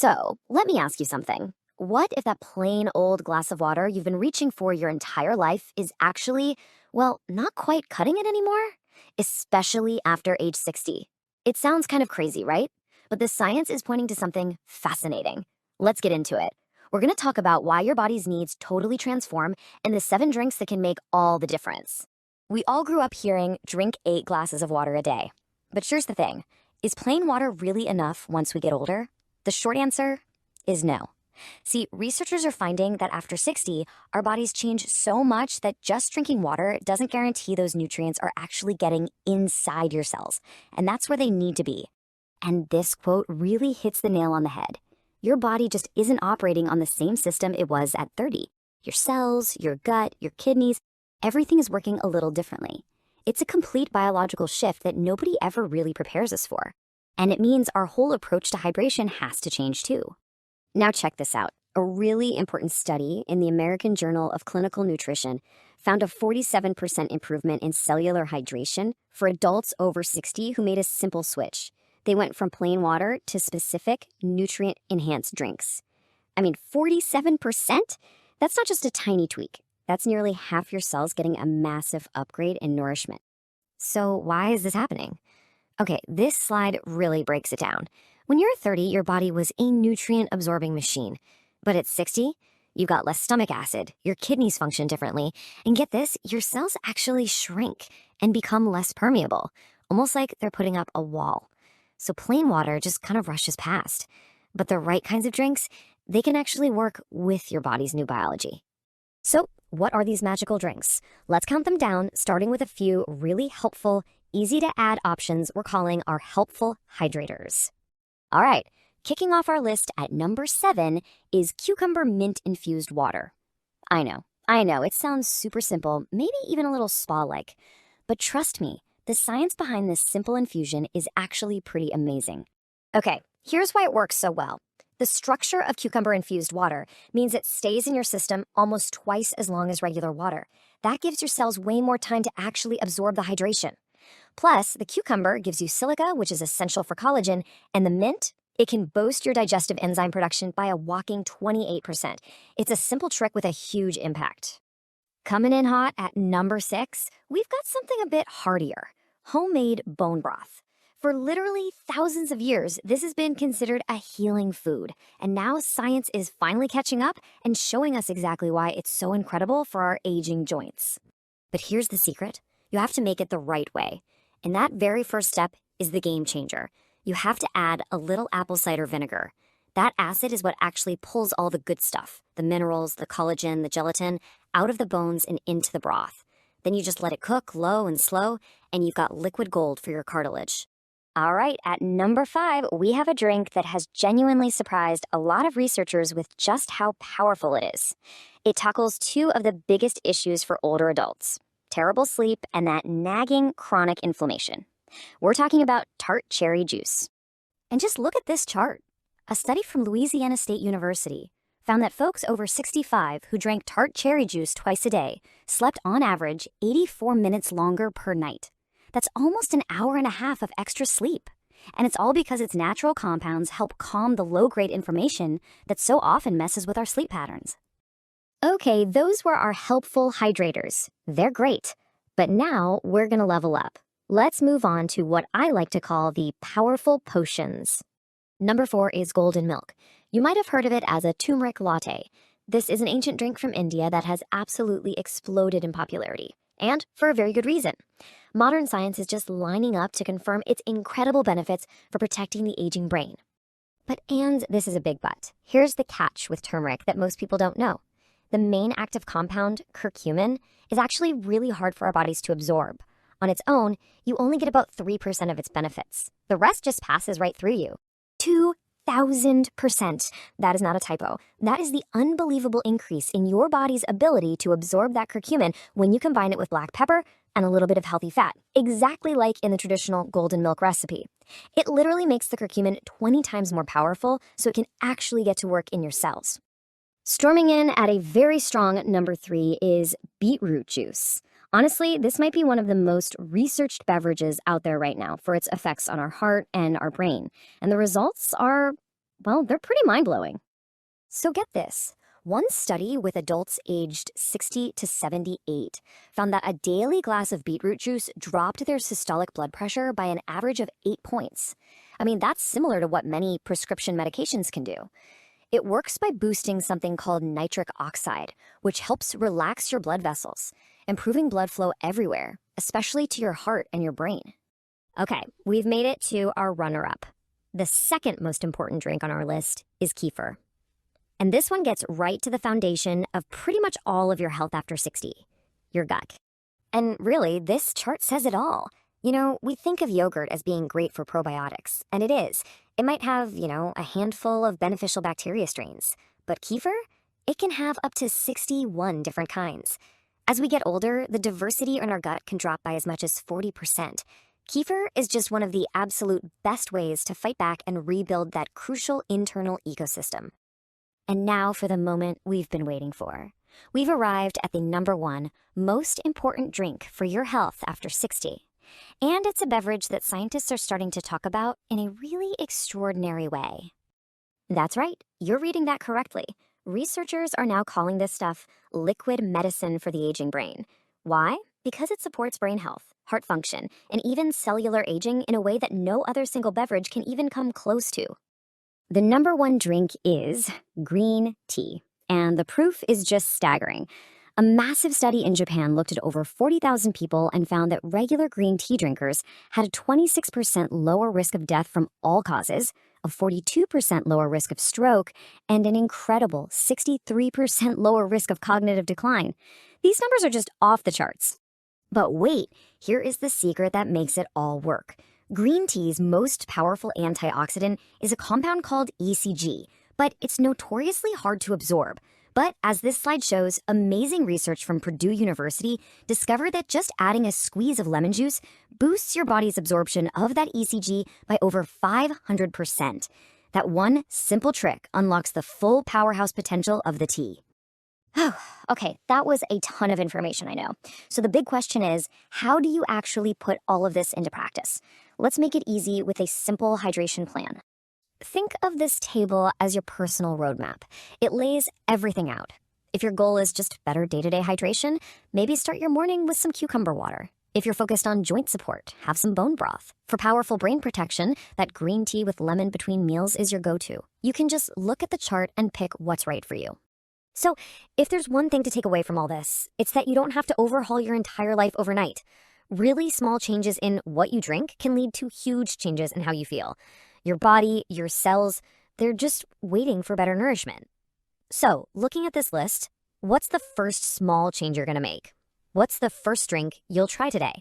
So, let me ask you something. What if that plain old glass of water you've been reaching for your entire life is actually, well, not quite cutting it anymore? Especially after age 60. It sounds kind of crazy, right? But the science is pointing to something fascinating. Let's get into it. We're going to talk about why your body's needs totally transform and the 7 drinks that can make all the difference. We all grew up hearing drink 8 glasses of water a day. But here's the thing. Is plain water really enough once we get older? The short answer is no. See, researchers are finding that after 60, our bodies change so much that just drinking water doesn't guarantee those nutrients are actually getting inside your cells. And that's where they need to be. And this quote really hits the nail on the head. Your body just isn't operating on the same system it was at 30. Your cells, your gut, your kidneys, everything is working a little differently. It's a complete biological shift that nobody ever really prepares us for. And it means our whole approach to hydration has to change too. Now check this out. A really important study in the American Journal of Clinical Nutrition found a 47% improvement in cellular hydration for adults over 60 who made a simple switch. They went from plain water to specific nutrient-enhanced drinks. I mean, 47%? That's not just a tiny tweak. That's nearly half your cells getting a massive upgrade in nourishment. So why is this happening? Okay, this slide really breaks it down. When you're 30, your body was a nutrient-absorbing machine. But at 60, you got less stomach acid, your kidneys function differently, and get this, your cells actually shrink and become less permeable, almost like they're putting up a wall. So plain water just kind of rushes past. But the right kinds of drinks, they can actually work with your body's new biology. So what are these magical drinks? Let's count them down, starting with a few really helpful, easy-to-add options we're calling our helpful hydrators. All right, kicking off our list at number 7 is cucumber mint-infused water. I know, it sounds super simple, maybe even a little spa-like. But trust me, the science behind this simple infusion is actually pretty amazing. Okay, here's why it works so well. The structure of cucumber-infused water means it stays in your system almost twice as long as regular water. That gives your cells way more time to actually absorb the hydration. Plus, the cucumber gives you silica, which is essential for collagen, and the mint, it can boost your digestive enzyme production by a whopping 28%. It's a simple trick with a huge impact. Coming in hot at number 6, we've got something a bit heartier: homemade bone broth. For literally thousands of years, this has been considered a healing food, and now science is finally catching up and showing us exactly why it's so incredible for our aging joints. But here's the secret. You have to make it the right way. And that very first step is the game changer. You have to add a little apple cider vinegar. That acid is what actually pulls all the good stuff, the minerals, the collagen, the gelatin, out of the bones and into the broth. Then you just let it cook low and slow, and you've got liquid gold for your cartilage. All right, at number 5, we have a drink that has genuinely surprised a lot of researchers with just how powerful it is. It tackles 2 of the biggest issues for older adults: terrible sleep and that nagging chronic inflammation. We're talking about tart cherry juice. And just look at this chart. A study from Louisiana State University found that folks over 65 who drank tart cherry juice twice a day slept on average 84 minutes longer per night. That's almost an hour and a half of extra sleep. And it's all because its natural compounds help calm the low-grade inflammation that so often messes with our sleep patterns. Okay, those were our helpful hydrators. They're great. But now we're going to level up. Let's move on to what I like to call the powerful potions. Number 4 is golden milk. You might have heard of it as a turmeric latte. This is an ancient drink from India that has absolutely exploded in popularity. And for a very good reason. Modern science is just lining up to confirm its incredible benefits for protecting the aging brain. And this is a big but. Here's the catch with turmeric that most people don't know. The main active compound, curcumin, is actually really hard for our bodies to absorb. On its own, you only get about 3% of its benefits. The rest just passes right through you. 2,000%. That is not a typo. That is the unbelievable increase in your body's ability to absorb that curcumin when you combine it with black pepper and a little bit of healthy fat, exactly like in the traditional golden milk recipe. It literally makes the curcumin 20 times more powerful so it can actually get to work in your cells. Storming in at a very strong number 3 is beetroot juice. Honestly, this might be one of the most researched beverages out there right now for its effects on our heart and our brain. And the results are, Well, they're pretty mind-blowing. So get this. One study with adults aged 60 to 78 found that a daily glass of beetroot juice dropped their systolic blood pressure by an average of 8 points. I mean, that's similar to what many prescription medications can do. It works by boosting something called nitric oxide, which helps relax your blood vessels, improving blood flow everywhere, especially to your heart and your brain. Okay, we've made it to our runner-up. The second most important drink on our list is kefir. And this one gets right to the foundation of pretty much all of your health after 60, your gut. And really, this chart says it all. You know, we think of yogurt as being great for probiotics, and it is. It might have, a handful of beneficial bacteria strains. But kefir? It can have up to 61 different kinds. As we get older, the diversity in our gut can drop by as much as 40%. Kefir is just one of the absolute best ways to fight back and rebuild that crucial internal ecosystem. And now for the moment we've been waiting for. We've arrived at the number one most important drink for your health after 60. And it's a beverage that scientists are starting to talk about in a really extraordinary way. That's right, you're reading that correctly. Researchers are now calling this stuff liquid medicine for the aging brain. Why? Because it supports brain health, heart function, and even cellular aging in a way that no other single beverage can even come close to. The number one drink is green tea, and the proof is just staggering. A massive study in Japan looked at over 40,000 people and found that regular green tea drinkers had a 26% lower risk of death from all causes, a 42% lower risk of stroke, and an incredible 63% lower risk of cognitive decline. These numbers are just off the charts. But wait, here is the secret that makes it all work. Green tea's most powerful antioxidant is a compound called ECG, but it's notoriously hard to absorb. But as this slide shows, amazing research from Purdue University discovered that just adding a squeeze of lemon juice boosts your body's absorption of that ECG by over 500%. That one simple trick unlocks the full powerhouse potential of the tea. Oh, okay, that was a ton of information, I know. So the big question is, how do you actually put all of this into practice? Let's make it easy with a simple hydration plan. Think of this table as your personal roadmap. It lays everything out. If your goal is just better day-to-day hydration, maybe start your morning with some cucumber water. If you're focused on joint support, have some bone broth. For powerful brain protection, that green tea with lemon between meals is your go-to. You can just look at the chart and pick what's right for you. So, if there's one thing to take away from all this, it's that you don't have to overhaul your entire life overnight. Really small changes in what you drink can lead to huge changes in how you feel. Your body, your cells, they're just waiting for better nourishment. So, looking at this list, what's the first small change you're going to make? What's the first drink you'll try today?